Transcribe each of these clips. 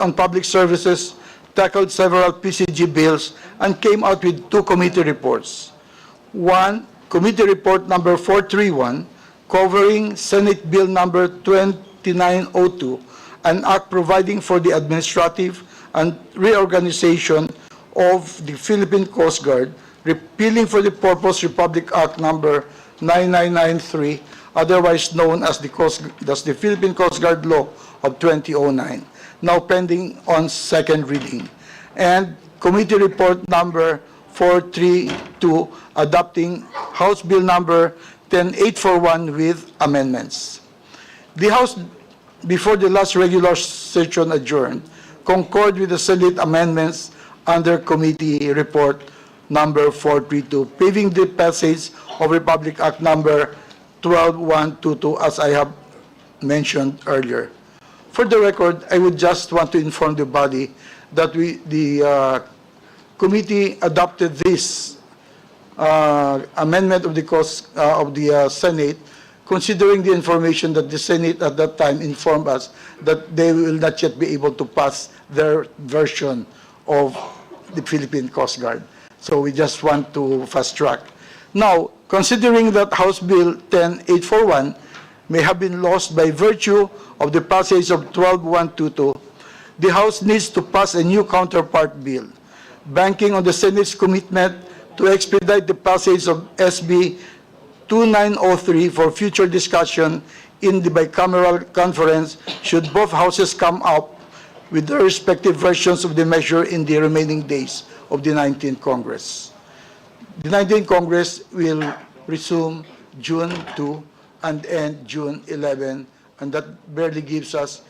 on Public Services tackled several PCG bills and came out with two committee reports. One, Committee Report number 431, covering Senate Bill number 2902, an act providing for the administrative and reorganization of the Philippine Coast Guard, repealing for the purpose Republic Act number 9993, otherwise known as the Philippine Coast Guard Law of 2009, now pending on second reading. And Committee Report number 432, adopting House Bill number 10841 with amendments. The House, before the last regular session adjourned, concurred with the Senate amendments under Committee Report number 432, paving the passage of Republic Act number 12122, as I have mentioned earlier. For the record, I would just want to inform the body that the committee adopted this amendment of the Senate, considering the information that the Senate at that time informed us that they will not yet be able to pass their version of the Philippine Coast Guard. So we just want to fast track. Now, considering that House Bill 10841 may have been lost by virtue of the passage of 12122, the House needs to pass a new counterpart bill, banking on the Senate's commitment to expedite the passage of SB 2903 for future discussion in the bicameral conference should both houses come up with their respective versions of the measure in the remaining days of the 19th Congress. The 19th Congress will resume June 2 and end June 11, and that barely gives us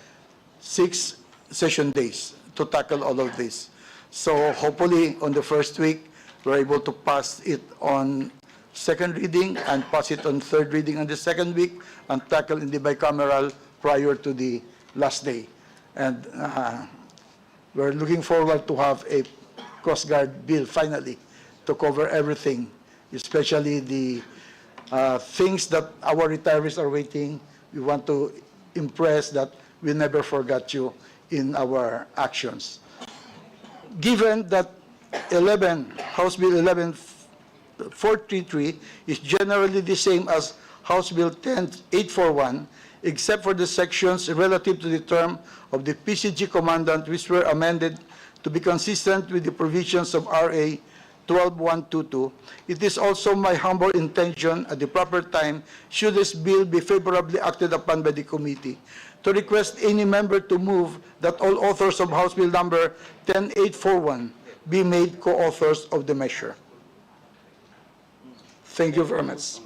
6 session days to tackle all of this. So hopefully on the first week, we're able to pass it on second reading and pass it on third reading on the second week and tackle in the bicameral prior to the last day. And we're looking forward to have a Coast Guard bill finally to cover everything, especially the things that our retirees are waiting. We want to impress that we never forgot you in our actions. Given that House Bill 11433 is generally the same as House Bill 10841, except for the sections relative to the term of the PCG Commandant, which were amended to be consistent with the provisions of RA 12122. It is also my humble intention at the proper time, should this bill be favorably acted upon by the committee, to request any member to move that all authors of House Bill number 10841 be made co-authors of the measure. Thank you very much.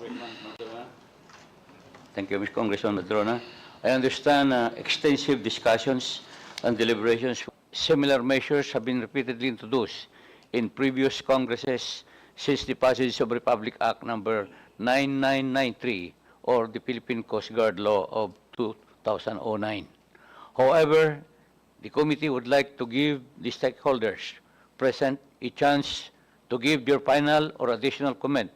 Thank you, Ms. Congressman Madrona. I understand extensive discussions and deliberations. Similar measures have been repeatedly introduced in previous Congresses since the passage of Republic Act number 9993 or the Philippine Coast Guard Law of 2009. However, the committee would like to give the stakeholders present a chance to give their final or additional comment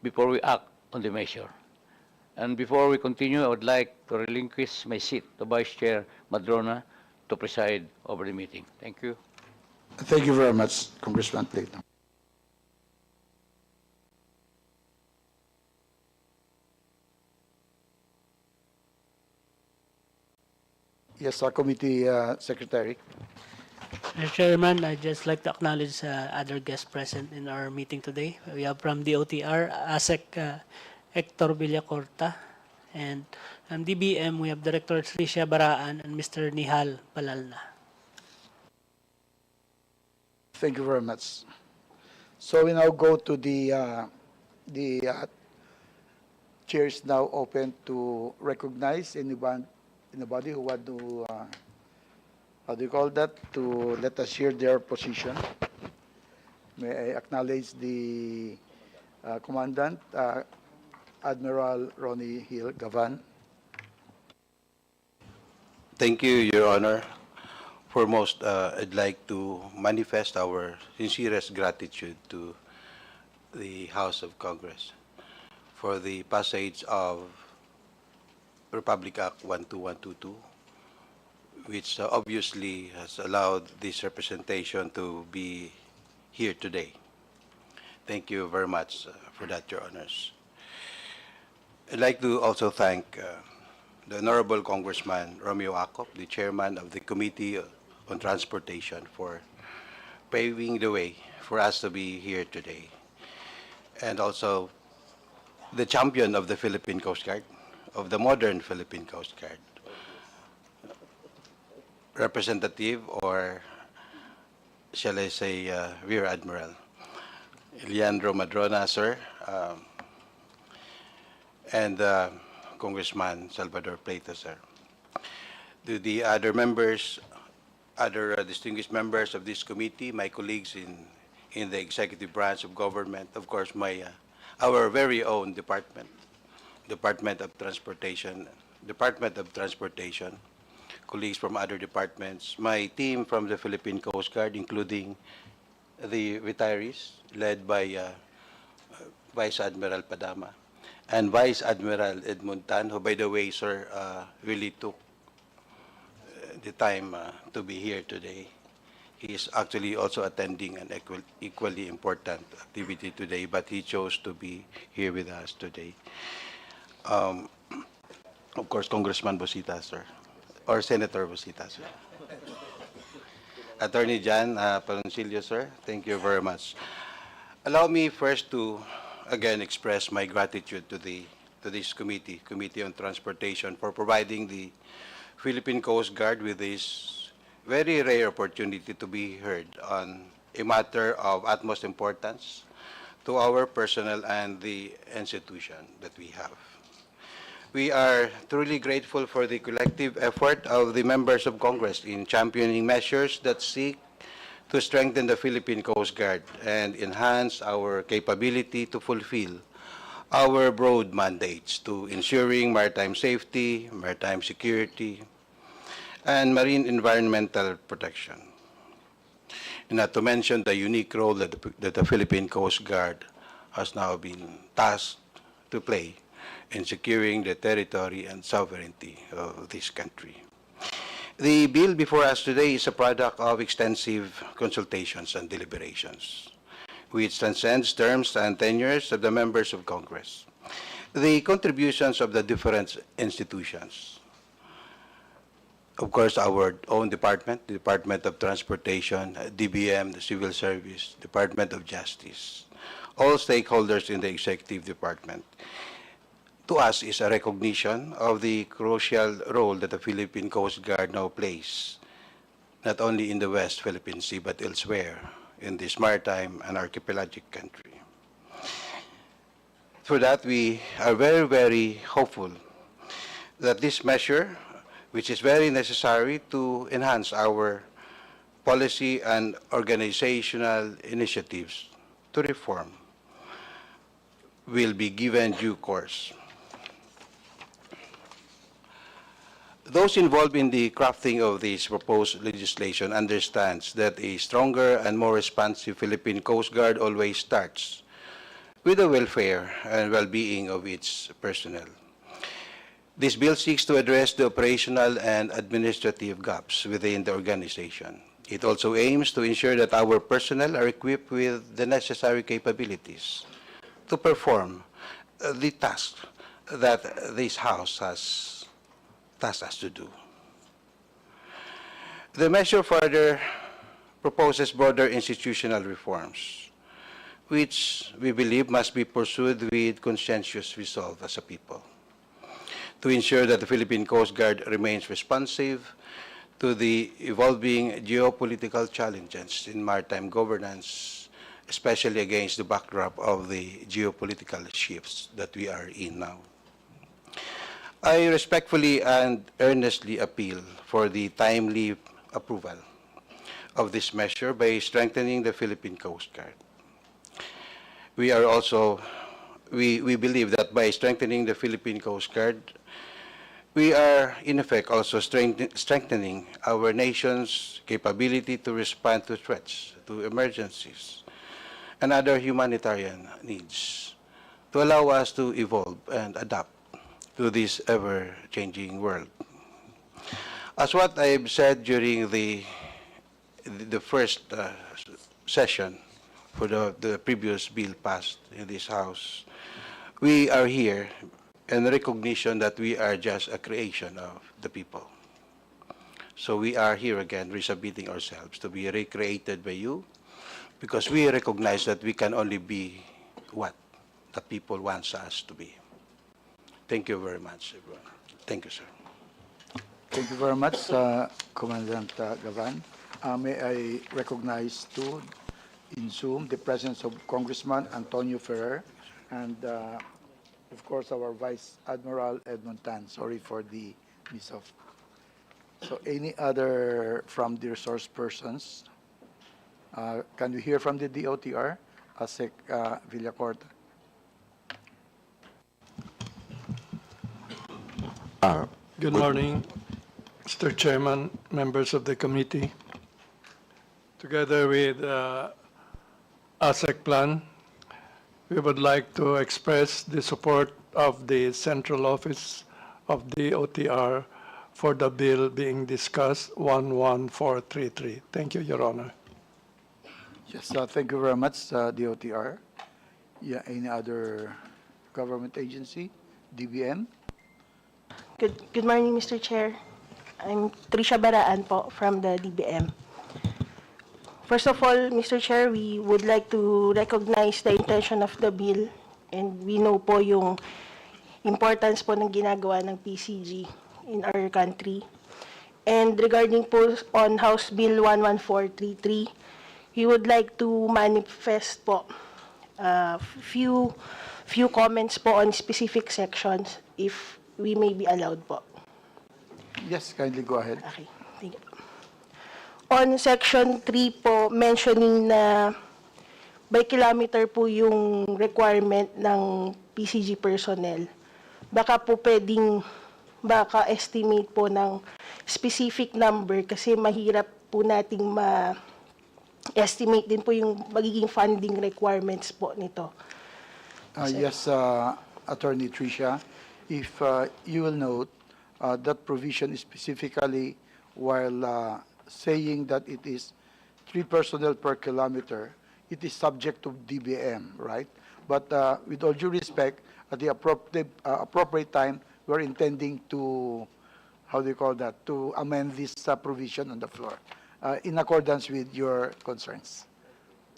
before we act on the measure. And before we continue, I would like to relinquish my seat to Vice Chair Madrona to preside over the meeting. Thank you. Thank you very much, Congressman Plato. Yes, Committee Secretary. Mr. Chairman, I'd just like to acknowledge other guests present in our meeting today. We have from DOTR, ASEC Hector Villacorta, and from DBM, we have Director Tricia Baraan and Mr. Nihal Palalna. Thank you very much. So we now go to the chair is now open to recognize anybody who want to, how do you call that, to let us share their position. May I acknowledge the Commandant, Admiral Ronnie Hill Gavan. Thank you, Your Honor. Foremost, I'd like to manifest our sincerest gratitude to the House of Congress for the passage of Republic Act 12122, which obviously has allowed this representation to be here today. Thank you very much for that, Your Honors. I'd like to also thank the Honorable Congressman Romeo Acop, the Chairman of the Committee on Transportation, for paving the way for us to be here today. And also the champion of the Philippine Coast Guard, of the modern Philippine Coast Guard, Representative, or shall I say, Rear Admiral Leandro Madrona, sir, and Congressman Salvador Plato, sir. To the other members, other distinguished members of this committee, my colleagues in the executive branch of government, of course, our very own department, Department of Transportation, colleagues from other departments, my team from the Philippine Coast Guard, including the retirees, led by Vice Admiral Padama, and Vice Admiral Edmund Tan, who, by the way, sir, really took the time to be here today. He is actually also attending an equally important activity today, but he chose to be here with us today. Of course, Congressman Busita, sir, or Senator Busita, sir. Attorney Jan Paloncillo, sir, thank you very much. Allow me first to again express my gratitude to this Committee on Transportation, for providing the Philippine Coast Guard with this very rare opportunity to be heard on a matter of utmost importance to our personnel and the institution that we have. We are truly grateful for the collective effort of the members of Congress in championing measures that seek to strengthen the Philippine Coast Guard and enhance our capability to fulfill our broad mandates to ensuring maritime safety, maritime security, and marine environmental protection. And not to mention the unique role that the Philippine Coast Guard has now been tasked to play in securing the territory and sovereignty of this country. The bill before us today is a product of extensive consultations and deliberations, which transcends terms and tenures of the members of Congress. The contributions of the different institutions, of course, our own department, the Department of Transportation, DBM, the Civil Service, Department of Justice, all stakeholders in the executive department, to us is a recognition of the crucial role that the Philippine Coast Guard now plays, not only in the West Philippine Sea, but elsewhere in this maritime and archipelagic country. For that, we are very, very hopeful that this measure, which is very necessary to enhance our policy and organizational initiatives to reform, will be given due course. Those involved in the crafting of this proposed legislation understands that a stronger and more responsive Philippine Coast Guard always starts with the welfare and well-being of its personnel. This bill seeks to address the operational and administrative gaps within the organization. It also aims to ensure that our personnel are equipped with the necessary capabilities to perform the task that this House has tasked us to do. The measure further proposes broader institutional reforms, which we believe must be pursued with conscientious resolve as a people, to ensure that the Philippine Coast Guard remains responsive to the evolving geopolitical challenges in maritime governance, especially against the backdrop of the geopolitical shifts that we are in now. I respectfully and earnestly appeal for the timely approval of this measure by strengthening the Philippine Coast Guard. We believe that by strengthening the Philippine Coast Guard, we are in effect also strengthening our nation's capability to respond to threats, to emergencies, and other humanitarian needs, to allow us to evolve and adapt to this ever-changing world. As what I've said during the first session for the previous bill passed in this House, we are here in recognition that we are just a creation of the people. So we are here again resubmitting ourselves to be recreated by you, because we recognize that we can only be what the people wants us to be. Thank you very much, everyone. Thank you, sir. Thank you very much, Commandant Gavan. May I recognize too, in Zoom, the presence of Congressman Antonio Ferrer and, of course, our Vice Admiral Edmond Tan. Sorry for the miss-off. So any other from the resource persons? Can we hear from the DOTR? ASEC Villacorta. Good morning, Mr. Chairman, members of the committee. Together with ASEC Plan, we would like to express the support of the Central Office of the OTR for the bill being discussed, 11433. Thank you, Your Honor. Yes, thank you very much, DOTR. Yeah, any other government agency? DBM? Good morning, Mr. Chair. I'm Trisha Baraan po from the DBM. First of all, Mr. Chair, we would like to recognize the intention of the bill, and we know po yung importance po ng ginagawa ng PCG in our country. And regarding po on House Bill 11433, we would like to manifest po few comments po on specific sections, if we may be allowed po. Yes, kindly go ahead. Okay, thank you. On Section 3 po, mentioning na by kilometer po yung requirement ng PCG personnel. Baka po pwedeng, baka estimate po ng specific number, kasi mahirap po nating ma-estimate din po yung magiging funding requirements po nito. Yes, Attorney Tricia, if you will note, that provision is specifically while saying that it is 3 personnel per kilometer, it is subject to DBM, right? But with all due respect, at the appropriate time, we're intending to, how do you call that, to amend this provision on the floor in accordance with your concerns.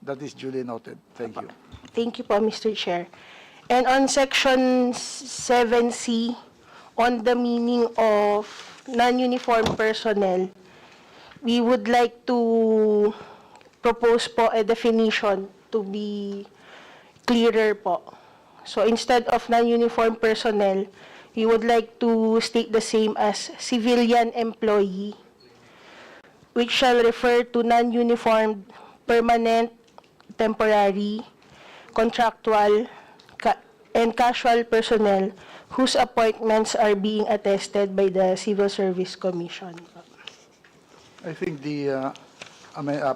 That is duly noted. Thank you. Thank you po, Mr. Chair. And on Section 7C, on the meaning of non-uniform personnel, we would like to propose po a definition to be clearer po. So instead of non-uniform personnel, we would like to state the same as civilian employee, which shall refer to non-uniformed, permanent, temporary, contractual, and casual personnel whose appointments are being attested by the Civil Service Commission. I think the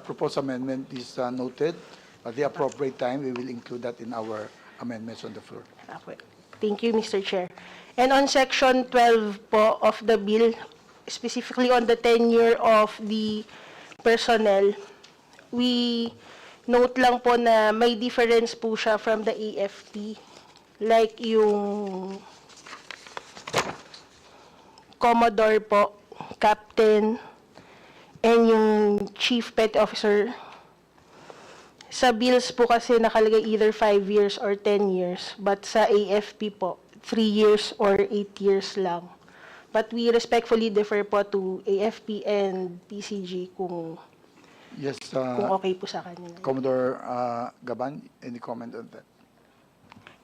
proposed amendment is noted. At the appropriate time, we will include that in our amendments on the floor. Okay. Thank you, Mr. Chair. And on Section 12 po of the bill, specifically on the tenure of the personnel, we note lang po na may difference po siya from the AFP. Like yung Commodore po, Captain, and yung Chief Petty Officer. Sa bills po kasi nakalagay either 5 years or 10 years, but sa AFP po, 3 years or 8 years lang. But we respectfully defer po to AFP and PCG kung Yes, okay po sa kanila. Commodore Gaban, any comment on that?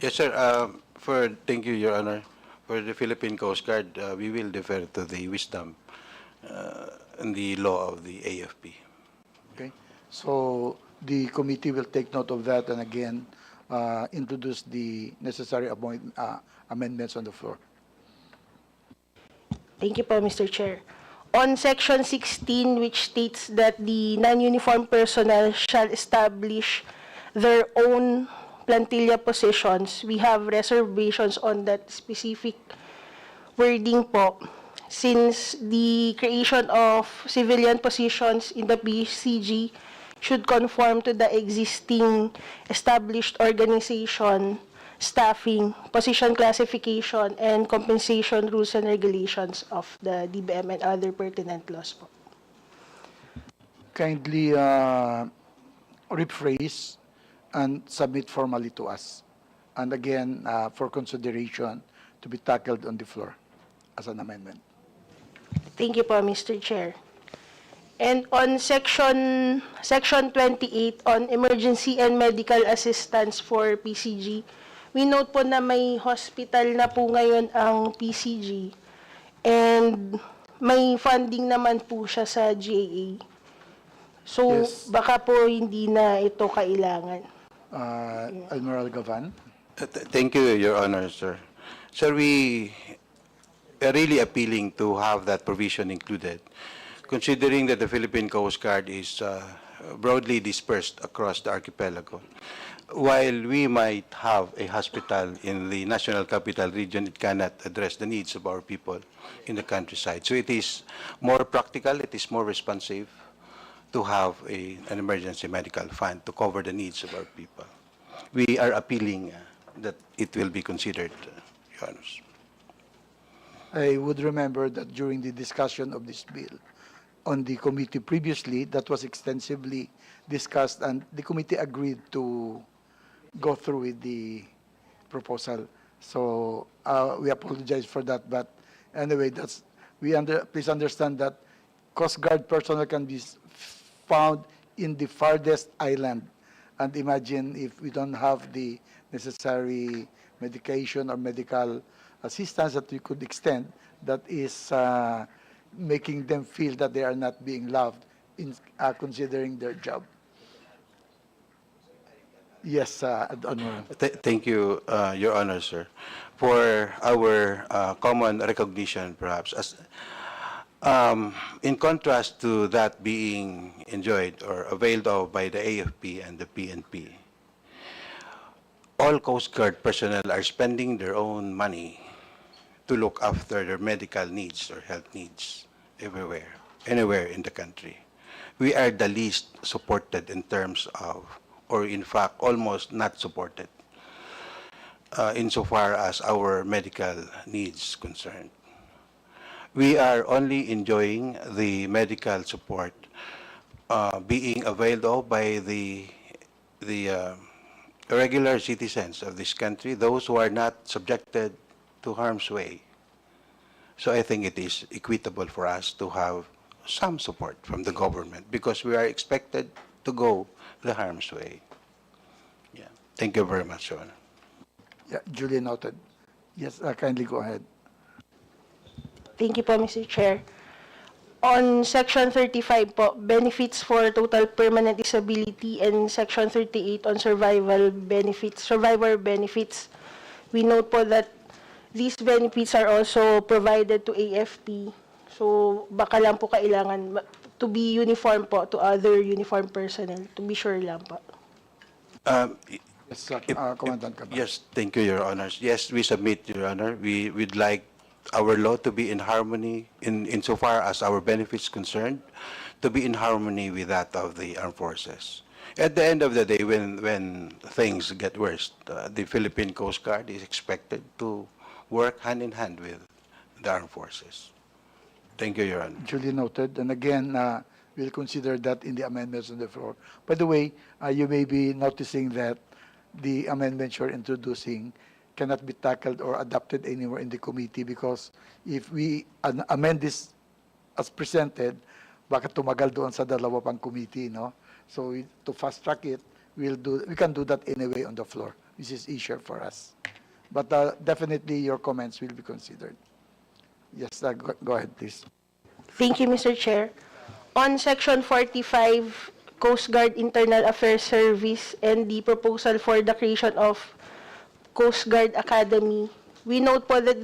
Yes, sir. Thank you, Your Honor. For the Philippine Coast Guard, we will defer to the wisdom and the law of the AFP. Okay, so the committee will take note of that and again introduce the necessary amendments on the floor. Thank you po, Mr. Chair. On Section 16, which states that the non-uniform personnel shall establish their own plantilla positions, we have reservations on that specific wording po. since the creation of civilian positions in the PCG should conform to the existing established organization, staffing, position classification, and compensation rules and regulations of the DBM and other pertinent laws po. Kindly rephrase and submit formally to us. And again, for consideration to be tackled on the floor as an amendment. Thank you po, Mr. Chair. And on section 28 on emergency and medical assistance for PCG, we note po na may hospital na po ngayon ang PCG and may funding naman po siya sa GAA. So, Yes. baka po hindi na ito kailangan. Admiral Gavan. Thank you, Your Honor, sir. Sir, we are really appealing to have that provision included, considering that the Philippine Coast Guard is broadly dispersed across the archipelago. While we might have a hospital in the National Capital Region, it cannot address the needs of our people in the countryside. So it is more practical, it is more responsive to have an emergency medical fund to cover the needs of our people. We are appealing that it will be considered, Your Honors. I would remember that during the discussion of this bill on the committee previously, that was extensively discussed, and the committee agreed to go through with the proposal. So we apologize for that, but anyway, please understand that Coast Guard personnel can be found in the farthest island. And imagine if we don't have the necessary medication or medical assistance that we could extend, that is making them feel that they are not being loved in considering their job. Yes, Admiral. Thank you, Your Honor, sir, for our common recognition, perhaps. In contrast to that being enjoyed or availed of by the AFP and the PNP, all Coast Guard personnel are spending their own money to look after their medical needs or health needs everywhere, anywhere in the country. We are the least supported in terms of, or in fact, almost not supported insofar as our medical needs concerned. We are only enjoying the medical support being availed of by the regular citizens of this country, those who are not subjected to harm's way. So I think it is equitable for us to have some support from the government because we are expected to go the harm's way. Yeah. Thank you very much, Your Honor. Yeah, duly noted. Yes, kindly go ahead. Thank you po, Mr. Chair. On Section 35 po, benefits for total permanent disability, and Section 38 on survivor benefits, we note po that these benefits are also provided to AFP. So baka lang po kailangan to be uniform po to other uniformed personnel, to be sure lang po. Yes, Commandant Cabal. Yes, thank you, Your Honors. Yes, we submit, Your Honor. We'd like our law to be in harmony insofar as our benefits concerned, to be in harmony with that of the armed forces. At the end of the day, when things get worse, the Philippine Coast Guard is expected to work hand in hand with the armed forces. Thank you, Your Honor. Duly noted. And again, we'll consider that in the amendments on the floor. By the way, you may be noticing that the amendments you're introducing cannot be tackled or adopted anywhere in the committee because if we amend this as presented, baka tumagal doon sa dalawa pang committee, no? So to fast track it, we can do that anyway on the floor. This is easier for us. But definitely your comments will be considered. Yes, go ahead, please. Thank you, Mr. Chair. On Section 45, Coast Guard Internal Affairs Service and the proposal for the creation of Coast Guard Academy, we note po that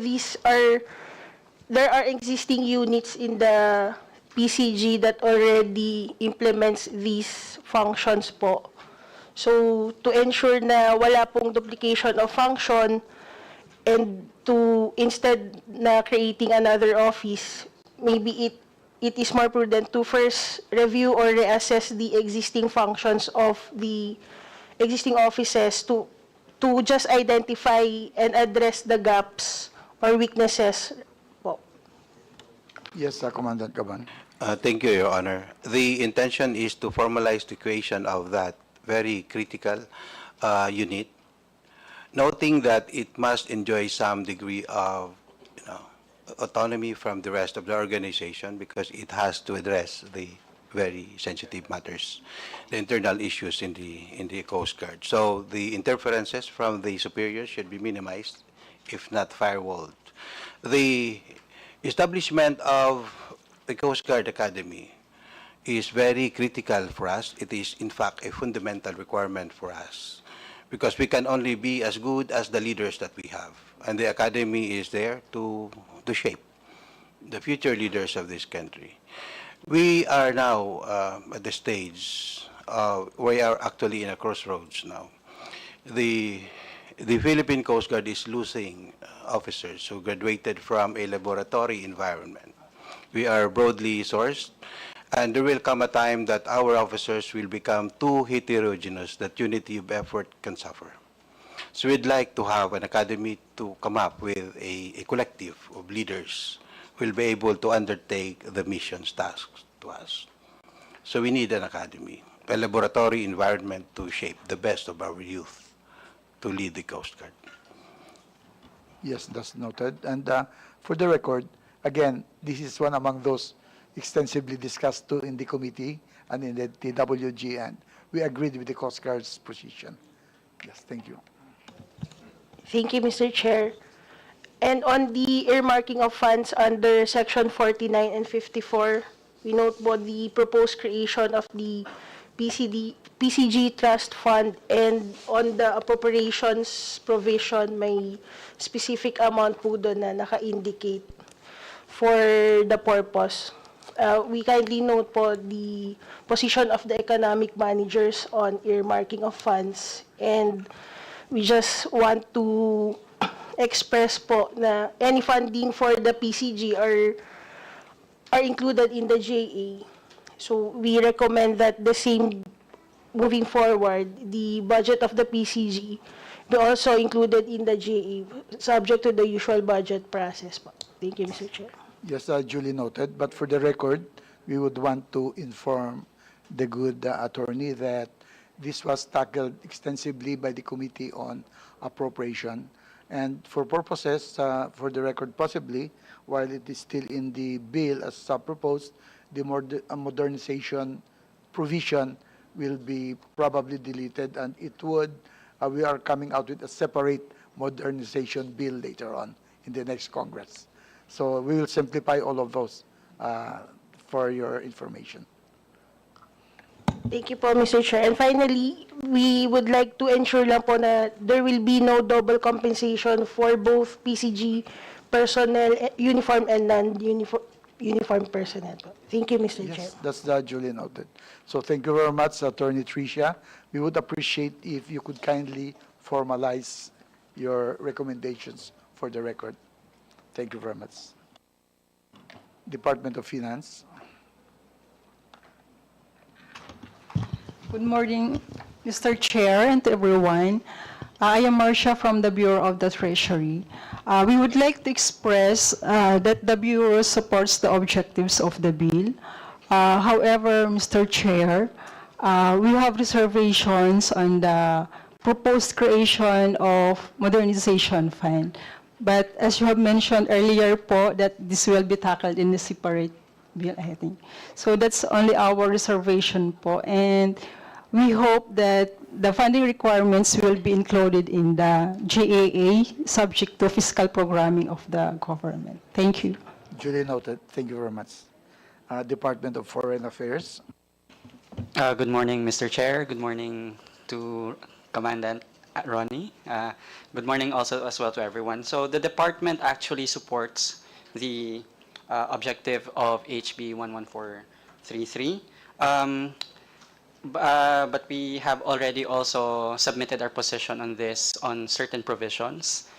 there are existing units in the PCG that already implements these functions po. So, to ensure na wala pong duplication of function and to, instead na creating another office, maybe it is more prudent to first review or reassess the existing functions of the existing offices to just identify and address the gaps or weaknesses po. Yes, Commandant Caban. Thank you, Your Honor. The intention is to formalize the creation of that very critical unit, noting that it must enjoy some degree of, autonomy from the rest of the organization because it has to address the very sensitive matters, the internal issues in the Coast Guard. So the interferences from the superiors should be minimized, if not firewalled. The establishment of the Coast Guard Academy is very critical for us. It is, in fact, a fundamental requirement for us because we can only be as good as the leaders that we have. And the Academy is there to shape the future leaders of this country. We are now at the stage, we are actually in a crossroads now. The Philippine Coast Guard is losing officers who graduated from a laboratory environment. We are broadly sourced, and there will come a time that our officers will become too heterogeneous that unity of effort can suffer. So we'd like to have an academy to come up with a collective of leaders who will be able to undertake the mission's tasks to us. So we need an academy, a laboratory environment to shape the best of our youth to lead the Coast Guard. Yes, that's noted. And for the record, again, this is one among those extensively discussed too in the committee and in the TWG, and we agreed with the Coast Guard's position. Yes, thank you. Thank you, Mr. Chair. And on the earmarking of funds under Section 49 and 54, we note about the proposed creation of the PCG Trust Fund, and on the appropriations provision, may specific amount po doon na naka-indicate for the purpose. We kindly note po the position of the economic managers on earmarking of funds, and we just want to express po na any funding for the PCG are included in the JA. So we recommend that the same, moving forward, the budget of the PCG be also included in the JA, subject to the usual budget process po. Thank you, Mr. Chair. Yes, duly noted. But for the record, we would want to inform the good attorney that this was tackled extensively by the Committee on Appropriation. And for purposes, for the record, possibly, while it is still in the bill as proposed, the modernization provision will be probably deleted, and it would, we are coming out with a separate modernization bill later on in the next Congress. So we will simplify all of those for your information. Thank you po, Mr. Chair. And finally, we would like to ensure lang po na there will be no double compensation for both PCG personnel, uniform and non-uniform personnel po. Thank you, Mr. Chair. Yes, that's duly noted. So thank you very much, Attorney Tricia. We would appreciate if you could kindly formalize your recommendations for the record. Thank you very much. Department of Finance. Good morning, Mr. Chair, and to everyone. I am Marcia from the Bureau of the Treasury. We would like to express that the Bureau supports the objectives of the bill. However, Mr. Chair, we have reservations on the proposed creation of modernization fund. But as you have mentioned earlier po, that this will be tackled in a separate bill, I think. So that's only our reservation po. And we hope that the funding requirements will be included in the GAA, subject to fiscal programming of the government. Thank you. Duly noted. Thank you very much. Department of Foreign Affairs. Good morning, Mr. Chair. Good morning to Commandant Ronnie. Good morning also as well to everyone. So the department actually supports the objective of HB 11433. But we have already also submitted our position on this on certain provisions.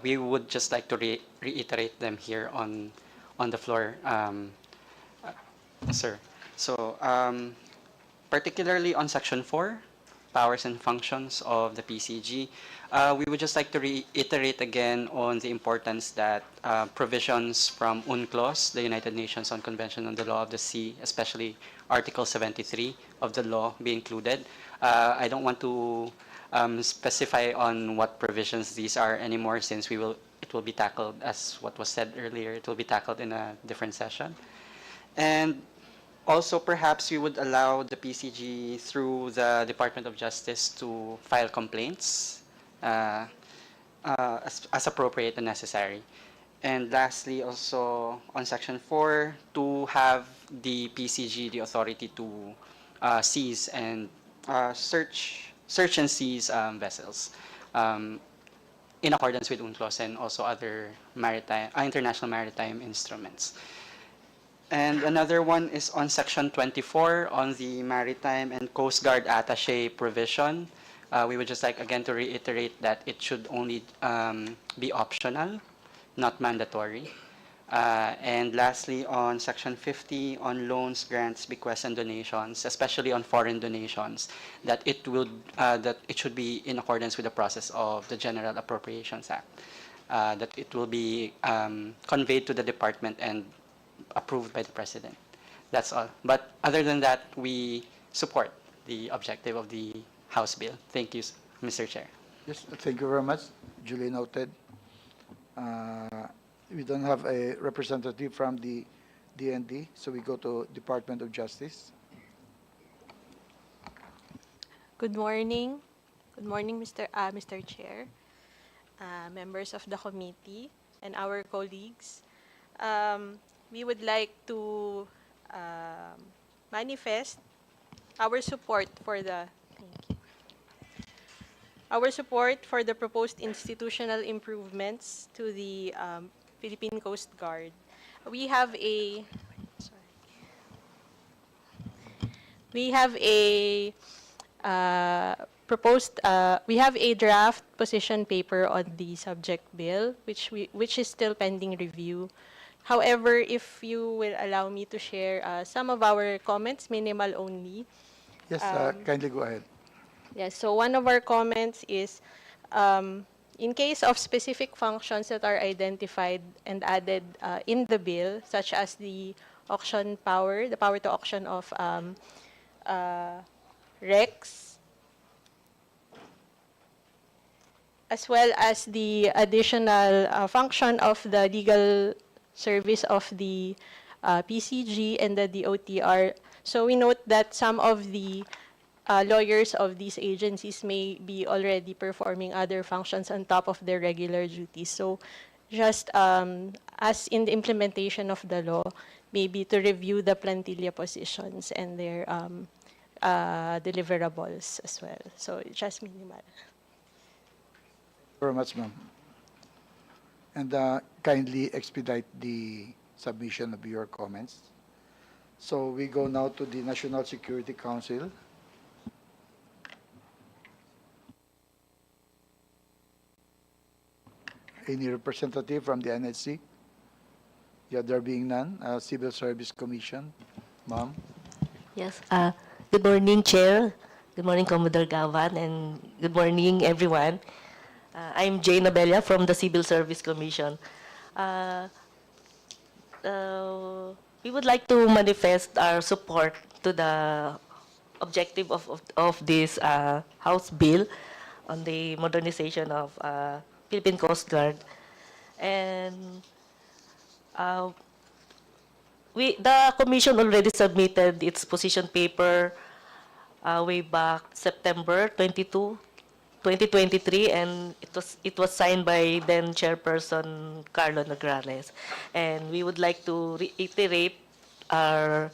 We would just like to reiterate them here on the floor, sir. So, particularly on Section 4, powers and functions of the PCG, we would just like to reiterate again on the importance that provisions from UNCLOS, the United Nations on Convention on the Law of the Sea, especially Article 73 of the law, be included. I don't want to specify on what provisions these are anymore, since it will be tackled, as what was said earlier, it will be tackled in a different session. And also, perhaps we would allow the PCG through the Department of Justice to file complaints as appropriate and necessary. And lastly, also on Section 4, to have the PCG the authority to seize and search and seize vessels in accordance with UNCLOS and also other international maritime instruments. And another one is on Section 24 on the Maritime and Coast Guard Attaché provision. We would just like again to reiterate that it should only be optional, not mandatory. And lastly, on Section 50 on loans, grants, bequests, and donations, especially on foreign donations, that it should be in accordance with the process of the General Appropriations Act. That it will be conveyed to the department and approved by the President. That's all. But other than that, we support the objective of the House bill. Thank you, Mr. Chair. Yes, thank you very much. Duly noted. We don't have a representative from the DND, so we go to Department of Justice. Good morning. Good morning, Mr. Chair, members of the committee, and our colleagues. We would like to manifest our support for the proposed institutional improvements to the Philippine Coast Guard. We have a draft position paper on the subject bill, which is still pending review. However, if you will allow me to share some of our comments, minimal only. Yes, kindly go ahead. Yes, so one of our comments is, in case of specific functions that are identified and added in the bill, such as the auction power, the power to auction of RECs, as well as the additional function of the legal service of the PCG and the DOTR. So we note that some of the lawyers of these agencies may be already performing other functions on top of their regular duties. So just as in the implementation of the law, maybe to review the plantilla positions and their deliverables as well. So just minimal. Very much, ma'am. And kindly expedite the submission of your comments. So we go now to the National Security Council. Any representative from the NSC? Yeah, there being none. Civil Service Commission, ma'am. Yes. Good morning, Chair. Good morning, Commodore Gavan, and good morning, everyone. I'm Jane Abella from the Civil Service Commission. We would like to manifest our support to the objective of this House bill on the modernization of Philippine Coast Guard. And the Commission already submitted its position paper way back September 22, 2023, and it was signed by then Chairperson Carlo Nograles. And we would like to reiterate our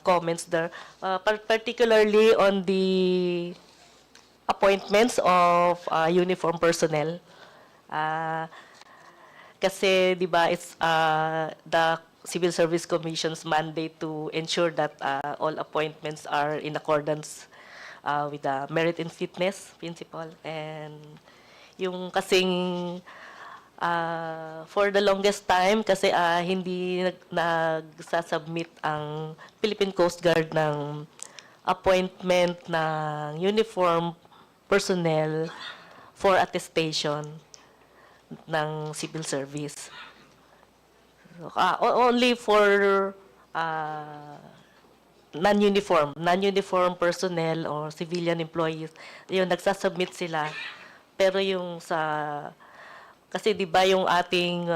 comments there, particularly on the appointments of uniform personnel. Kasi, di ba, it's the Civil Service Commission's mandate to ensure that all appointments are in accordance with the merit and fitness principle. And Yung kasing for the longest time kasi hindi nagsasubmit ang Philippine Coast Guard ng appointment ng uniform personnel for attestation ng civil service. So, only for non-uniform personnel or civilian employees, yung nagsasubmit sila. Pero yung kasi di ba yung ating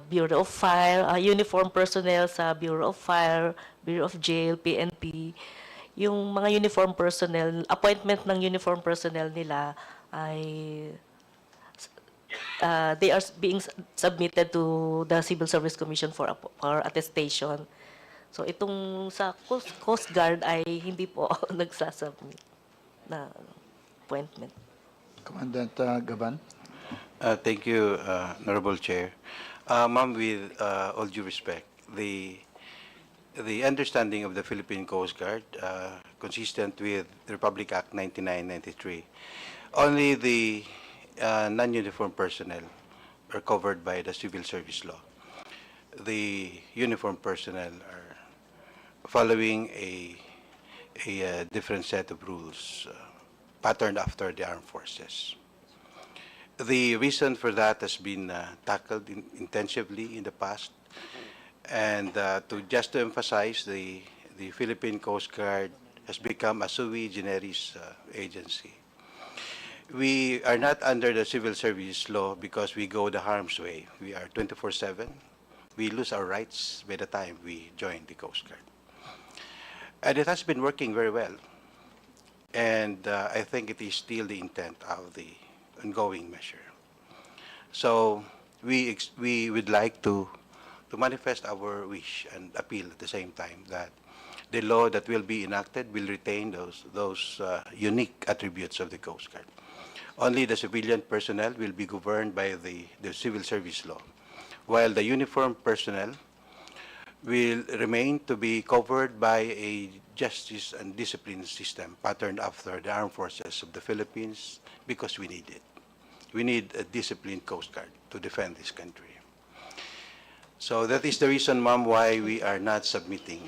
Bureau of Fire, uniform personnel sa Bureau of Fire, Bureau of Jail, PNP, yung mga uniform personnel, appointment ng uniform personnel nila ay they are being submitted to the Civil Service Commission for attestation. So itong sa Coast Guard ay hindi po nagsasubmit na appointment. Commandant Gaban. Thank you, Honorable Chair. Ma'am, with all due respect, the understanding of the Philippine Coast Guard, consistent with the Republic Act 1993, only the non-uniform personnel are covered by the civil service law. The uniformed personnel are following a different set of rules patterned after the armed forces. The reason for that has been tackled intensively in the past, and just to emphasize, the Philippine Coast Guard has become a sui generis agency. We are not under the civil service law because we go the harm's way. We are 24/7. We lose our rights by the time we join the Coast Guard. And it has been working very well. And I think it is still the intent of the ongoing measure. So we would like to manifest our wish and appeal at the same time that the law that will be enacted will retain those unique attributes of the Coast Guard. Only the civilian personnel will be governed by the civil service law, while the uniformed personnel will remain to be covered by a justice and discipline system patterned after the armed forces of the Philippines, because we need it. We need a disciplined Coast Guard to defend this country. So that is the reason, ma'am, why we are not submitting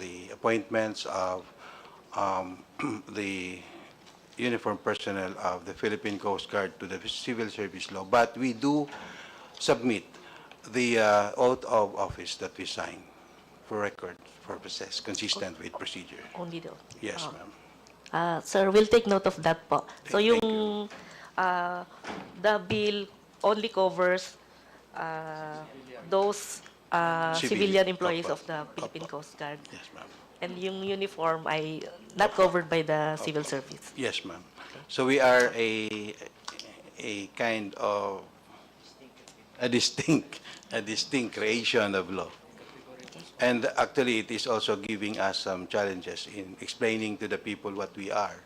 the appointments of the uniformed personnel of the Philippine Coast Guard to the civil service law. But we do submit the oath of office that we sign for record purposes, consistent with procedure. Only the Yes, ma'am. Sir, we'll take note of that po. So Thank yung the bill only covers those civilian employees of the Philippine Coast Guard. Yes, ma'am. And yung uniform ay not covered by the civil service. Yes, ma'am. So we are a kind of a distinct creation of law. And actually, it is also giving us some challenges in explaining to the people what we are.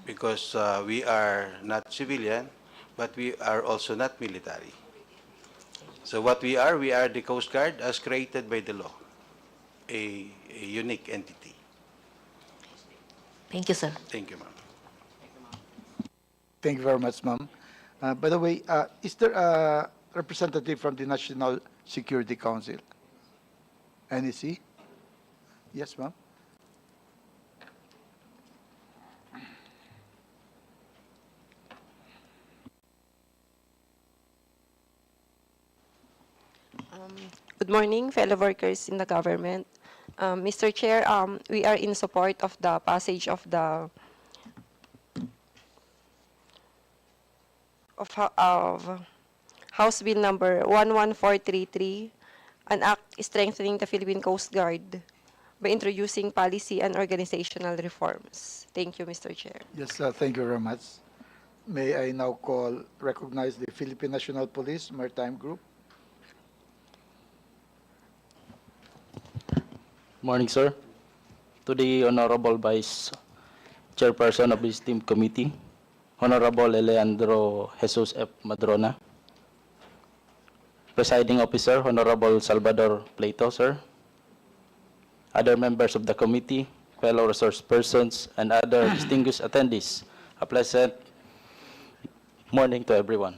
Because we are not civilian, but we are also not military. So what we are the Coast Guard as created by the law, a unique entity. Thank you, sir. Thank you, ma'am. Thank you very much, ma'am. By the way, is there a representative from the National Security Council? NEC? Yes, ma'am. Good morning, fellow workers in the government. Mr. Chair, we are in support of the passage of the House Bill number 11433, an act strengthening the Philippine Coast Guard by introducing policy and organizational reforms. Thank you, Mr. Chair. Yes, thank you very much. May I now recognize the Philippine National Police Maritime Group. Morning, sir. To the Honorable Vice Chairperson of this team committee, Honorable Eleandro Jesus F. Madrona. Presiding Officer, Honorable Salvador Plato, sir. Other members of the committee, fellow resource persons, and other distinguished attendees, a pleasant morning to everyone.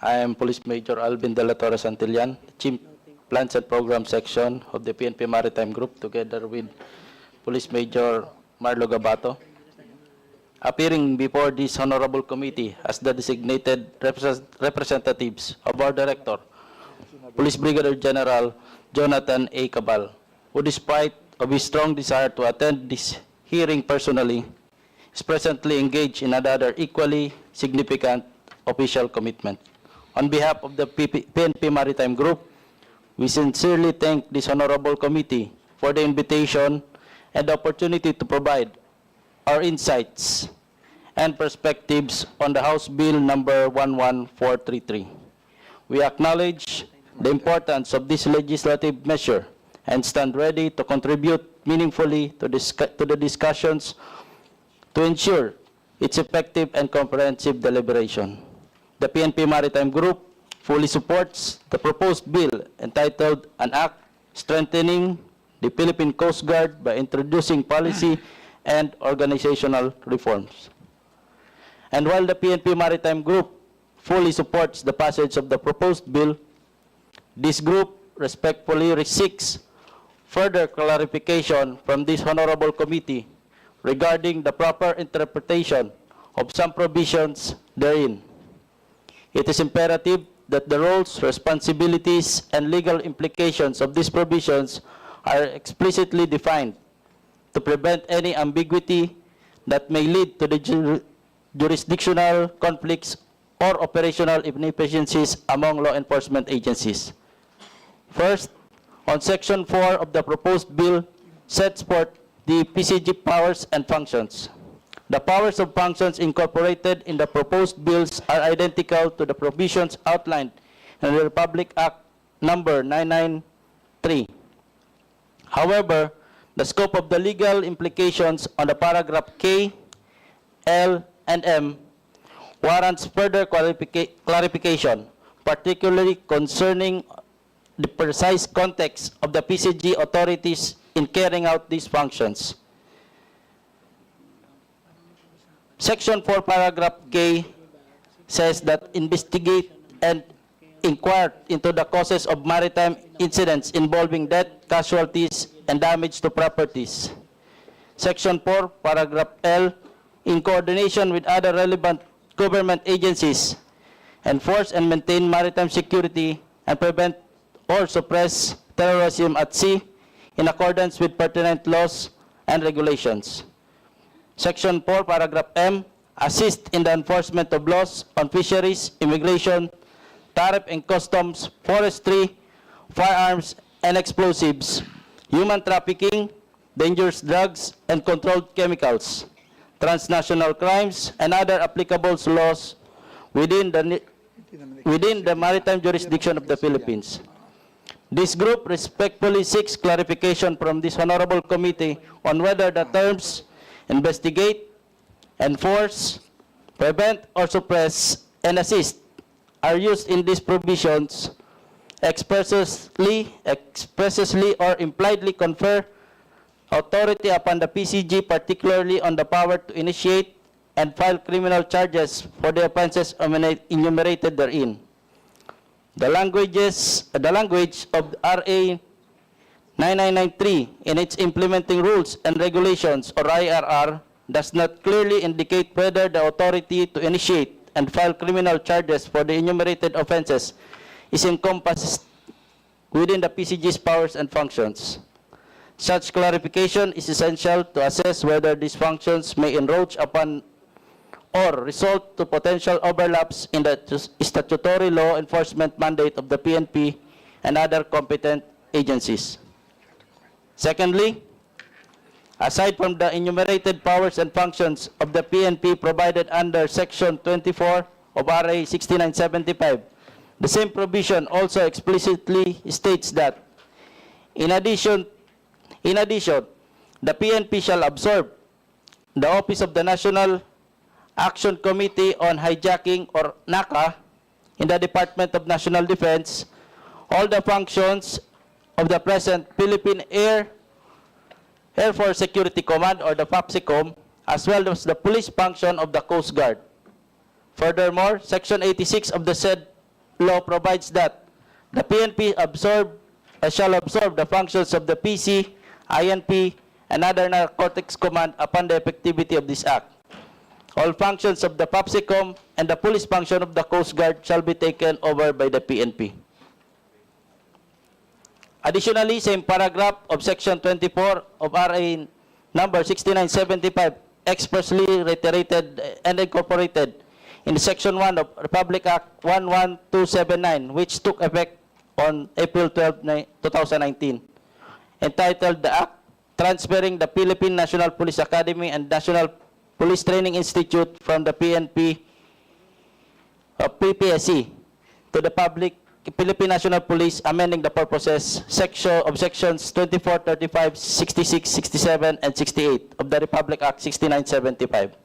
I am Police Major Alvin De La Torre Santillan, Chief Plans and Program Section of the PNP Maritime Group, together with Police Major Marlo Gabato, appearing before this honorable committee as the designated representatives of our Director, Police Brigadier General Jonathan A. Cabal, who despite of his strong desire to attend this hearing personally, is presently engaged in another equally significant official commitment. On behalf of the PNP Maritime Group, we sincerely thank this honorable committee for the invitation and the opportunity to provide our insights and perspectives on the House Bill number 11433. We acknowledge the importance of this legislative measure and stand ready to contribute meaningfully to the discussions to ensure its effective and comprehensive deliberation. The PNP Maritime Group fully supports the proposed bill entitled An Act Strengthening the Philippine Coast Guard by Introducing Policy and Organizational Reforms. And while the PNP Maritime Group fully supports the passage of the proposed bill, this group respectfully seeks further clarification from this honorable committee regarding the proper interpretation of some provisions therein. It is imperative that the roles, responsibilities, and legal implications of these provisions are explicitly defined to prevent any ambiguity that may lead to the jurisdictional conflicts or operational inefficiencies among law enforcement agencies. First, on Section 4 of the proposed bill sets forth the PCG powers and functions. The powers and functions incorporated in the proposed bills are identical to the provisions outlined in the Republic Act number 993. However, the scope of the legal implications on the paragraph K, L, and M warrants further clarification, particularly concerning the precise context of the PCG authorities in carrying out these functions. Section 4, paragraph K says that investigate and inquire into the causes of maritime incidents involving death, casualties, and damage to properties. Section 4, paragraph L, in coordination with other relevant government agencies, enforce and maintain maritime security and prevent or suppress terrorism at sea in accordance with pertinent laws and regulations. Section 4, paragraph M, assist in the enforcement of laws on fisheries, immigration, tariff and customs, forestry, firearms and explosives, human trafficking, dangerous drugs and controlled chemicals, transnational crimes, and other applicable laws within the maritime jurisdiction of the Philippines. This group respectfully seeks clarification from this honorable committee on whether the terms investigate, enforce, prevent, or suppress, and assist are used in these provisions expressly or impliedly confer authority upon the PCG, particularly on the power to initiate and file criminal charges for the offenses enumerated therein. The language of RA 9993 in its implementing rules and regulations, or IRR, does not clearly indicate whether the authority to initiate and file criminal charges for the enumerated offenses is encompassed within the PCG's powers and functions. Such clarification is essential to assess whether these functions may encroach upon or result to potential overlaps in the statutory law enforcement mandate of the PNP and other competent agencies. Secondly, aside from the enumerated powers and functions of the PNP provided under Section 24 of RA 6975, the same provision also explicitly states that, in addition, the PNP shall absorb the Office of the National Action Committee on Hijacking, or NACA, in the Department of National Defense, all the functions of the present Philippine Air Force Security Command, or the FAPSICOM, as well as the police function of the Coast Guard. Furthermore, Section 86 of the said law provides that the PNP shall absorb the functions of the PC, INP, and other narcotics command upon the effectivity of this act. All functions of the PAPSICOM and the police function of the Coast Guard shall be taken over by the PNP. Additionally, same paragraph of Section 24 of RA number 6975 expressly reiterated and incorporated in Section 1 of Republic Act 11279, which took effect on April 12, 2019, entitled the Act Transferring the Philippine National Police Academy and National Police Training Institute from the PNP PPSC to the Philippine National Police, amending the purposes of sections 24, 35, 66, 67, and 68 of the Republic Act 6975.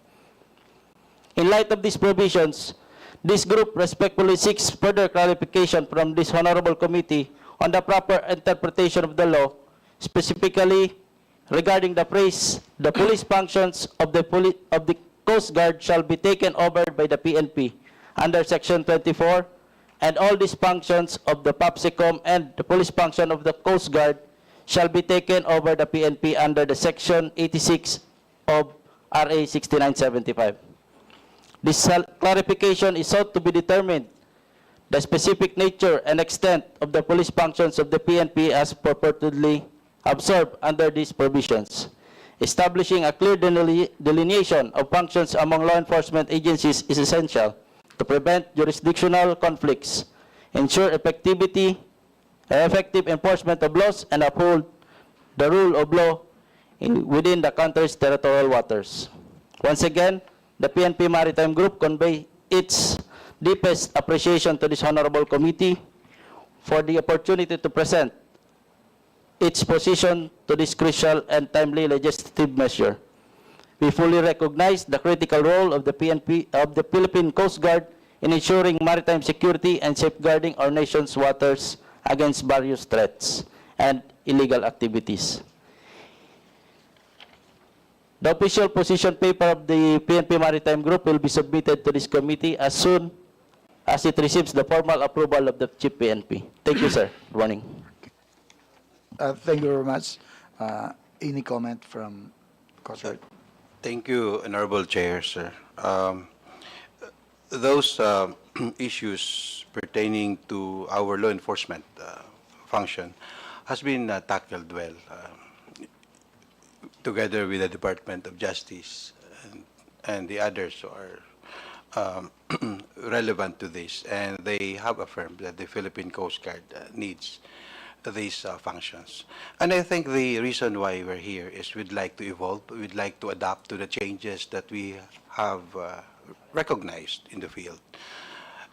In light of these provisions, this group respectfully seeks further clarification from this honorable committee on the proper interpretation of the law, specifically regarding the phrase, the police functions of the Coast Guard shall be taken over by the PNP under Section 24, and all these functions of the PAPSICOM and the police function of the Coast Guard shall be taken over the PNP under the Section 86 of RA 6975. This clarification is sought to be determined the specific nature and extent of the police functions of the PNP as purportedly absorbed under these provisions. Establishing a clear delineation of functions among law enforcement agencies is essential to prevent jurisdictional conflicts, ensure effective enforcement of laws, and uphold the rule of law within the country's territorial waters. Once again, the PNP Maritime Group convey its deepest appreciation to this honorable committee for the opportunity to present its position to this crucial and timely legislative measure. We fully recognize the critical role of the Philippine Coast Guard in ensuring maritime security and safeguarding our nation's waters against various threats and illegal activities. The official position paper of the PNP Maritime Group will be submitted to this committee as soon as it receives the formal approval of the Chief PNP. Thank you, sir. Good morning. Thank you very much. Any comment from Coast Guard? Thank you, Honorable Chair, sir. Those issues pertaining to our law enforcement function has been tackled well together with the Department of Justice and the others who are relevant to this, and they have affirmed that the Philippine Coast Guard needs these functions. And I think the reason why we're here is we'd like to evolve, we'd like to adapt to the changes that we have recognized in the field.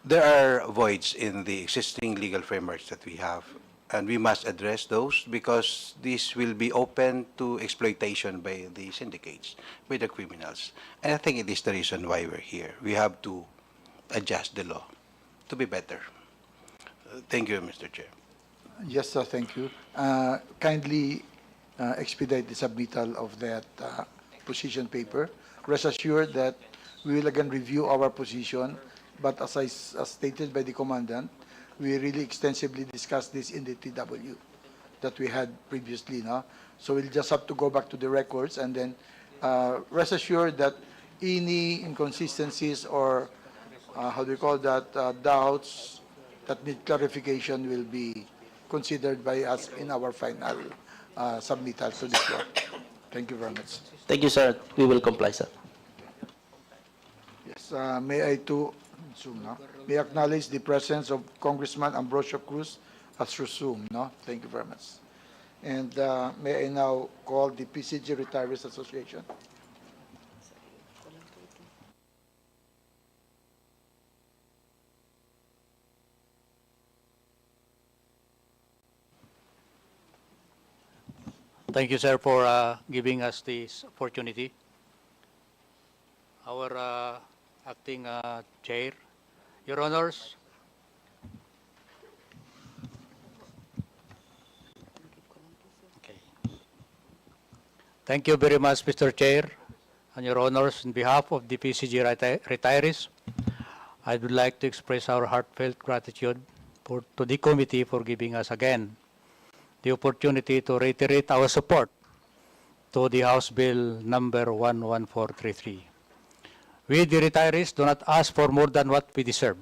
There are voids in the existing legal frameworks that we have, and we must address those because this will be open to exploitation by the syndicates, by the criminals. And I think it is the reason why we're here. We have to adjust the law to be better. Thank you, Mr. Chair. Yes, sir, thank you. Kindly expedite the submittal of that position paper. Rest assured that we will again review our position, but as stated by the Commandant, we really extensively discussed this in the TW that we had previously. No? So we'll just have to go back to the records, and then rest assured that any inconsistencies or how do you call that, doubts that need clarification will be considered by us in our final submittal to this law. Thank you very much. Thank you, sir. We will comply, sir. Yes, may I too Zoom, no? May I acknowledge the presence of Congressman Ambrosio Cruz as through Zoom, no? Thank you very much. And may I now call the PCG Retirees Association. Thank you, sir, for giving us this opportunity. Our acting chair, Your Honors, okay. Thank you very much, Mr. Chair, and Your Honors, on behalf of the PCG retirees. I would like to express our heartfelt gratitude to the committee for giving us again the opportunity to reiterate our support to the House Bill number 11433. We, the retirees, do not ask for more than what we deserve.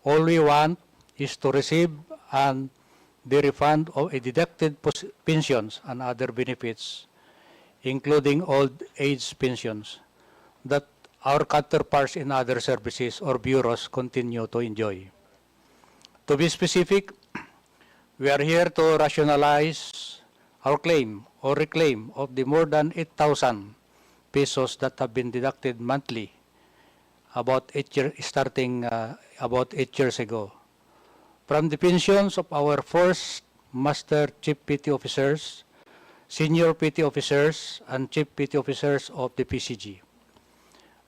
All we want is to receive the refund of a deducted pensions and other benefits, including old age pensions, that our counterparts in other services or bureaus continue to enjoy. To be specific, we are here to rationalize our claim or reclaim of the more than 8,000 pesos that have been deducted monthly starting about 8 years ago from the pensions of our first Master Chief Petty Officers, Senior Petty Officers, and Chief Petty Officers of the PCG.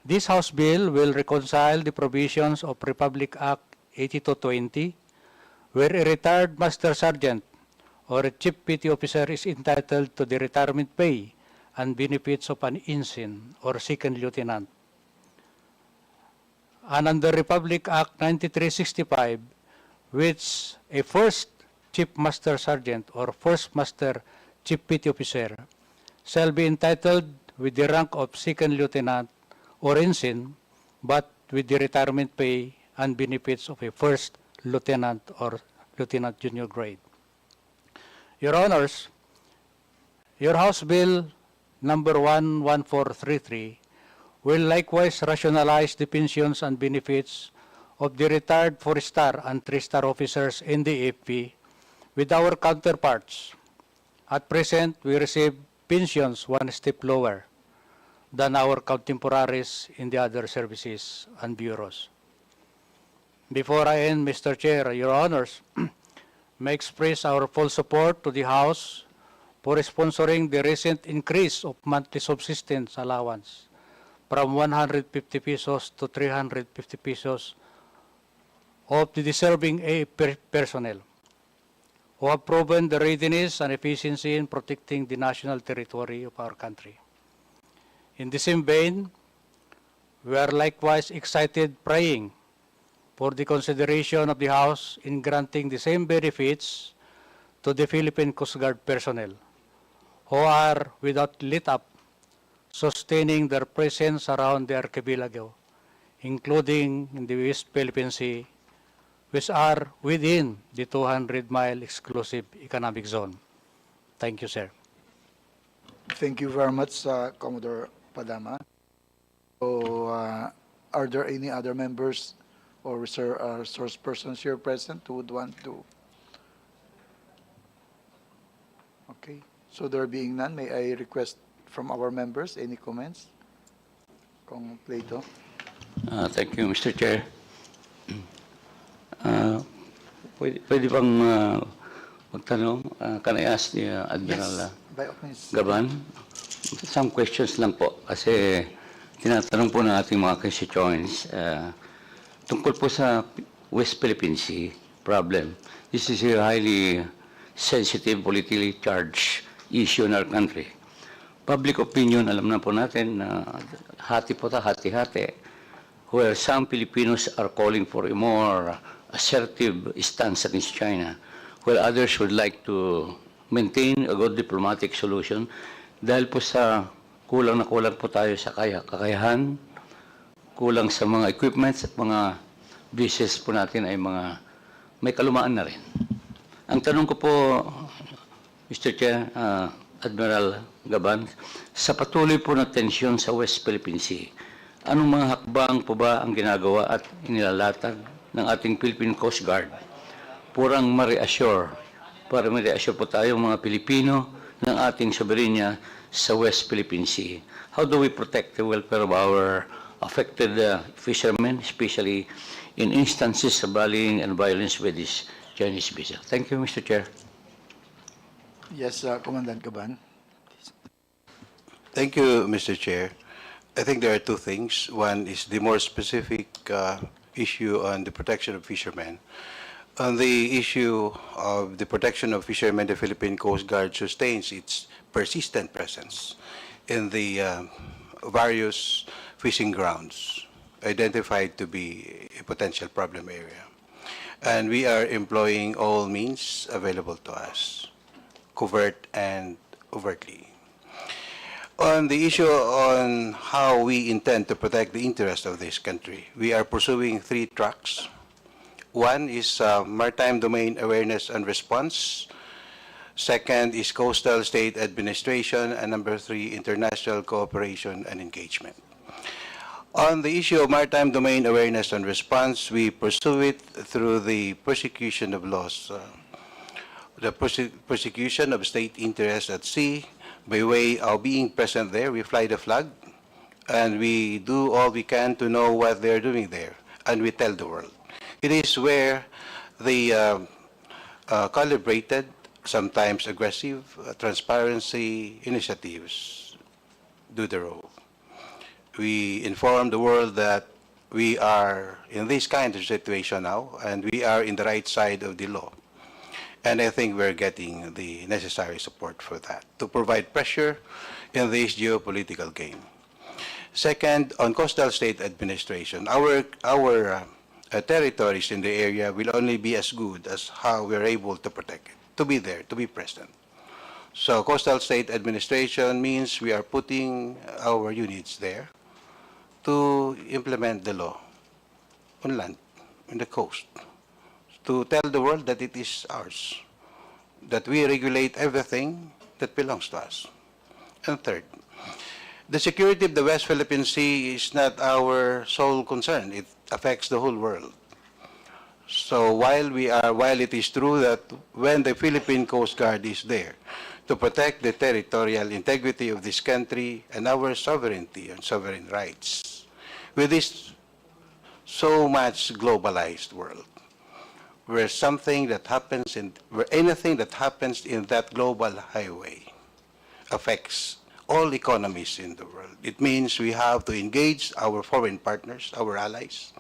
This House Bill will reconcile the provisions of Republic Act 8220, where a retired Master Sergeant or a Chief Petty Officer is entitled to the retirement pay and benefits of an ensign or second lieutenant. And under Republic Act 9365, which a first Chief Master Sergeant or first Master Chief Petty Officer shall be entitled with the rank of second lieutenant or ensign, but with the retirement pay and benefits of a first lieutenant or lieutenant junior grade. Your Honors, your House Bill number 11433 will likewise rationalize the pensions and benefits of the retired 4-star and 3-star officers in the AFP with our counterparts. At present, we receive pensions one step lower than our contemporaries in the other services and bureaus. Before I end, Mr. Chair, Your Honors, may express our full support to the House for sponsoring the recent increase of monthly subsistence allowance from 150 pesos to 350 pesos of the deserving personnel who have proven the readiness and efficiency in protecting the national territory of our country. In the same vein, we are likewise excited praying for the consideration of the House in granting the same benefits to the Philippine Coast Guard personnel who are without let-up sustaining their presence around the archipelago, including in the West Philippine Sea, which are within the 200-mile exclusive economic zone. Thank you, sir. Thank you very much, Commodore Padama. So, are there any other members or resource persons here present who would want to? Okay. So there being none, may I request from our members any comments? Kong Plato. Thank you, Mr. Chair. Pwede bang magtanong? Can I ask the Admiral By all means. Gaban? Some questions lang po kasi tinatanong po ng ating mga constituents tungkol po sa West Philippine Sea problem. This is a highly sensitive, politically charged issue in our country. Public opinion, alam na po natin na hati-hati, where some Filipinos are calling for a more assertive stance against China, while others would like to maintain a good diplomatic solution dahil po sa kulang po tayo sa kakayahan, kulang sa mga equipments at mga bases po natin ay may kalumaan na rin. Ang tanong ko po, Mr. Chair, Admiral Gaban, sa patuloy po na tensyon sa West Philippine Sea, anong mga hakbang po ba ang ginagawa at inilalatag ng ating Philippine Coast Guard para ma-reassure po tayong mga Pilipino ng ating soberanya sa West Philippine Sea? How do we protect the welfare of our affected fishermen, especially in instances of bullying and violence with this Chinese vessel? Thank you, Mr. Chair. Yes, Commandant Gaban. Thank you, Mr. Chair. I think there are two things. One is the more specific issue on the protection of fishermen. On the issue of the protection of fishermen, the Philippine Coast Guard sustains its persistent presence in the various fishing grounds identified to be a potential problem area. And we are employing all means available to us, covert and overtly. On the issue on how we intend to protect the interest of this country, we are pursuing 3 tracks. One is maritime domain awareness and response. Second is coastal state administration. And number 3, international cooperation and engagement. On the issue of maritime domain awareness and response, we pursue it through the prosecution of laws, the prosecution of state interests at sea. By way of being present there, we fly the flag, and we do all we can to know what they're doing there, and we tell the world. It is where the calibrated, sometimes aggressive, transparency initiatives do the role. We inform the world that we are in this kind of situation now, and we are in the right side of the law. And I think we're getting the necessary support for that, to provide pressure in this geopolitical game. Second, on coastal state administration, our territories in the area will only be as good as how we're able to protect it, to be there, to be present. So coastal state administration means we are putting our units there to implement the law on land, in the coast, to tell the world that it is ours, that we regulate everything that belongs to us. And third, the security of the West Philippine Sea is not our sole concern. It affects the whole world. So while it is true that when the Philippine Coast Guard is there to protect the territorial integrity of this country and our sovereignty and sovereign rights, with this so much globalized world, where anything that happens in that global highway affects all economies in the world. It means we have to engage our foreign partners, our allies,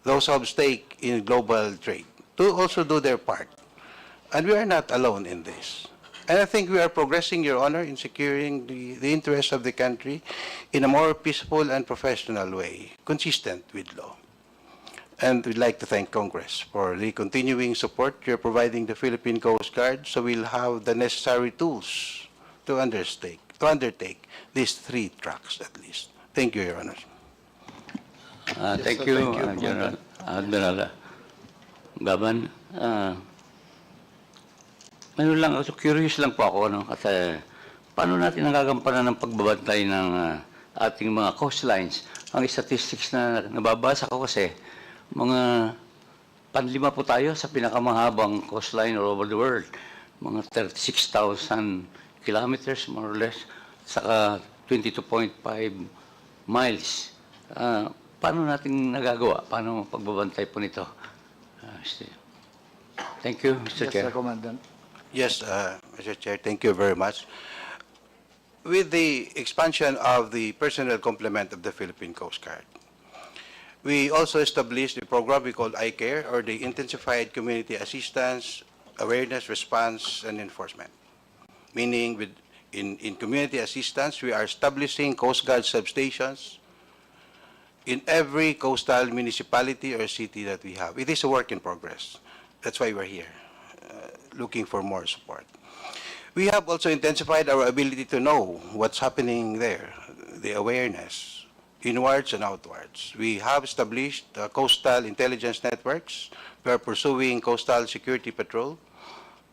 those who have stake in global trade, to also do their part. And we are not alone in this. And I think we are progressing, Your Honor, in securing the interests of the country in a more peaceful and professional way, consistent with law. And we'd like to thank Congress for the continuing support you're providing the Philippine Coast Guard, so we'll have the necessary tools to undertake these 3 tracks at least. Thank you, Your Honor. Thank you, General Admiral Gaban. Curious lang po ako, kasi paano natin nagagampanan ng pagbabantay ng ating mga coastlines? Ang statistics na nababasa ko kasi, mga panlima po tayo sa pinakamahabang coastline all over the world. Mga 36,000 kilometers, more or less, saka 22.5 miles. Paano natin nagagawa? Paano pagbabantay po nito? Thank you, Mr. Chair. Yes, Sir Commandant. Yes, Mr. Chair, thank you very much. With the expansion of the personnel complement of the Philippine Coast Guard, we also established a program we call ICARE, or the Intensified Community Assistance, Awareness, Response, and Enforcement. Meaning, in community assistance, we are establishing Coast Guard substations in every coastal municipality or city that we have. It is a work in progress. That's why we're here, looking for more support. We have also intensified our ability to know what's happening there, the awareness, inwards and outwards. We have established coastal intelligence networks. We are pursuing coastal security patrol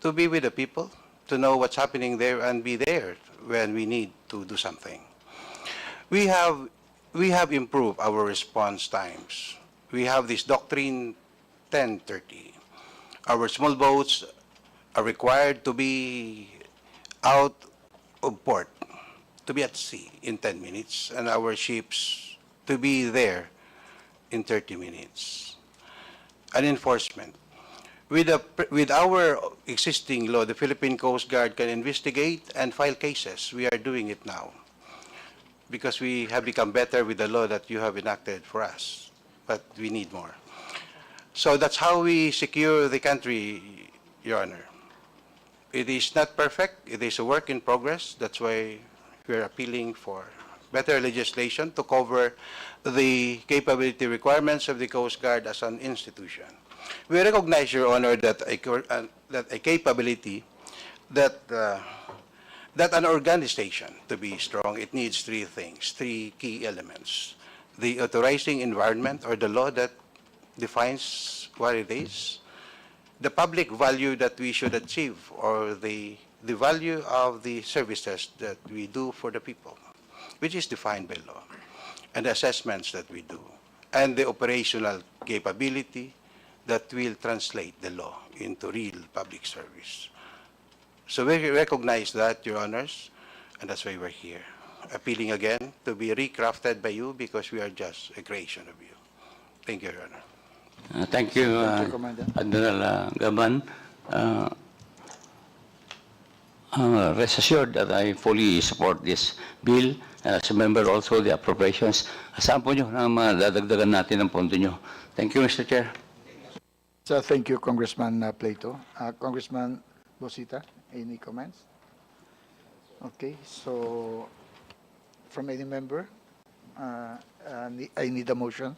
to be with the people, to know what's happening there and be there when we need to do something. We have improved our response times. We have this doctrine 10:30. Our small boats are required to be out of port, to be at sea in 10 minutes, and our ships to be there in 30 minutes. And enforcement. With our existing law, the Philippine Coast Guard can investigate and file cases. We are doing it now because we have become better with the law that you have enacted for us, but we need more. So that's how we secure the country, Your Honor. It is not perfect. It is a work in progress. That's why we're appealing for better legislation to cover the capability requirements of the Coast Guard as an institution. We recognize, Your Honor, that a capability, that an organization, to be strong, it needs three things, three key elements. The authorizing environment, or the law that defines what it is, the public value that we should achieve, or the value of the services that we do for the people, which is defined by law, and the assessments that we do, and the operational capability that will translate the law into real public service. So we recognize that, Your Honors, and that's why we're here, appealing again to be recrafted by you, because we are just a creation of you. Thank you, Your Honor. Thank you, Commandant. Admiral Gaban. Rest assured that I fully support this bill. As a member also of the appropriations, asahan po nyo na madadagdagan natin ang pondo nyo. Thank you, Mr. Chair. So thank you, Congressman Plato. Congressman Bosita, any comments? Okay, so from any member, I need a motion.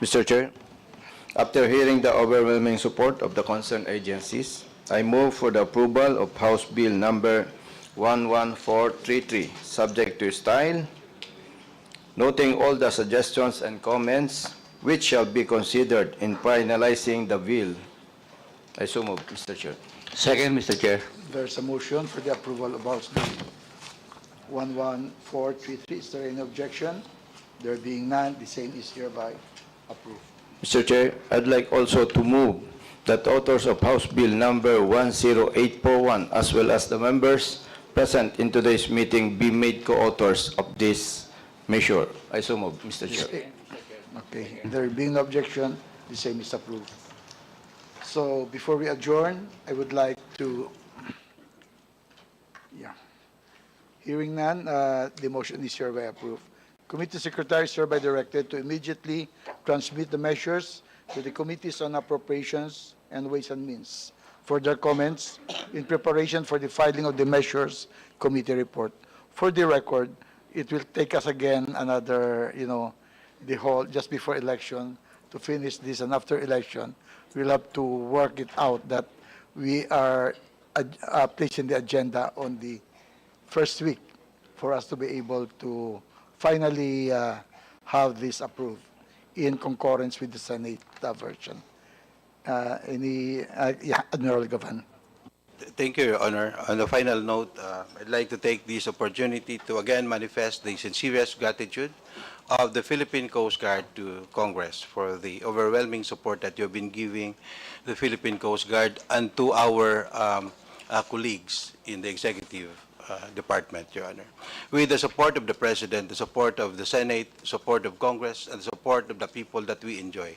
Mr. Chair, after hearing the overwhelming support of the concerned agencies, I move for the approval of House Bill number 11433, subject to style, noting all the suggestions and comments which shall be considered in finalizing the bill. I so move, Mr. Chair. Second, Mr. Chair. There's a motion for the approval of House Bill 11433. Is there any objection? There being none, the same is hereby approved. Mr. Chair, I'd like also to move that authors of House Bill number 10841, as well as the members present in today's meeting, be made co-authors of this measure. I so move, Mr. Chair. Okay, there being no objection, the same is approved. So before we adjourn, I would like to, hearing none, the motion is hereby approved. Committee Secretary is hereby directed to immediately transmit the measures to the Committees on Appropriations and Ways and Means for their comments in preparation for the filing of the measures committee report. For the record, it will take us again another, the whole, just before election, to finish this, and after election, we'll have to work it out that we are placing the agenda on the first week for us to be able to finally have this approved in concurrence with the Senate version. Admiral Gavan. Thank you, Your Honor. On the final note, I'd like to take this opportunity to again manifest the sincerest gratitude of the Philippine Coast Guard to Congress for the overwhelming support that you've been giving the Philippine Coast Guard and to our colleagues in the executive department, Your Honor. With the support of the President, the support of the Senate, the support of Congress, and the support of the people that we enjoy,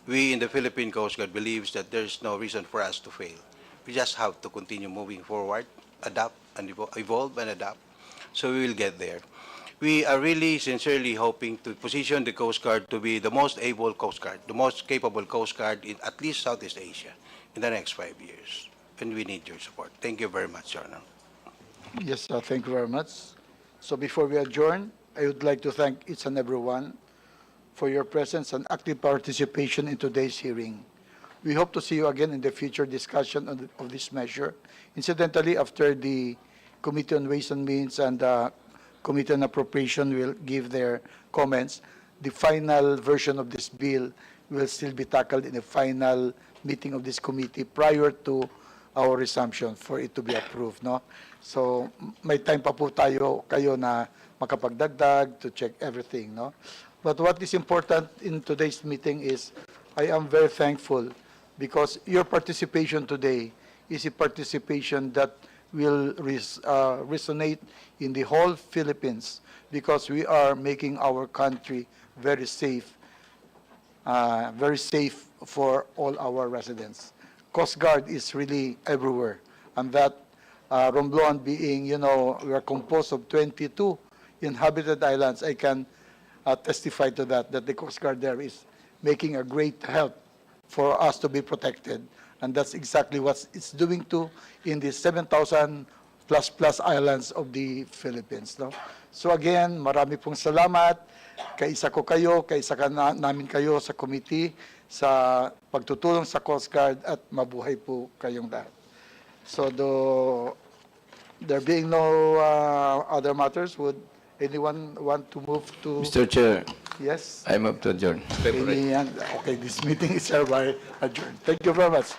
we in the Philippine Coast Guard believes that there's no reason for us to fail. We just have to continue moving forward, adapt and evolve and adapt, so we will get there. We are really sincerely hoping to position the Coast Guard to be the most able Coast Guard, the most capable Coast Guard in at least Southeast Asia in the next 5 years. And we need your support. Thank you very much, Your Honor. Yes, thank you very much. So before we adjourn, I would like to thank each and everyone for your presence and active participation in today's hearing. We hope to see you again in the future discussion of this measure. Incidentally, after the Committee on Ways and Means and Committee on Appropriation will give their comments, the final version of this bill will still be tackled in the final meeting of this committee prior to our resumption for it to be approved, no? So may time pa po kayo na makapagdagdag to check everything, no? But what is important in today's meeting is I am very thankful because your participation today is a participation that will resonate in the whole Philippines because we are making our country very safe for all our residents. Coast Guard is really everywhere, and that Romblon being, we are composed of 22 inhabited islands. I can testify to that the Coast Guard there is making a great help for us to be protected, and that's exactly what it's doing in the 7,000 plus islands of the Philippines. No? So again, marami pong salamat. Kaisa ko kayo, kaisa ka namin kayo sa committee sa pagtutulong sa Coast Guard at mabuhay po kayong lahat. So there being no other matters, would anyone want to move to? Mr. Chair, Yes? I move to adjourn. Okay, this meeting is hereby adjourned. Thank you very much.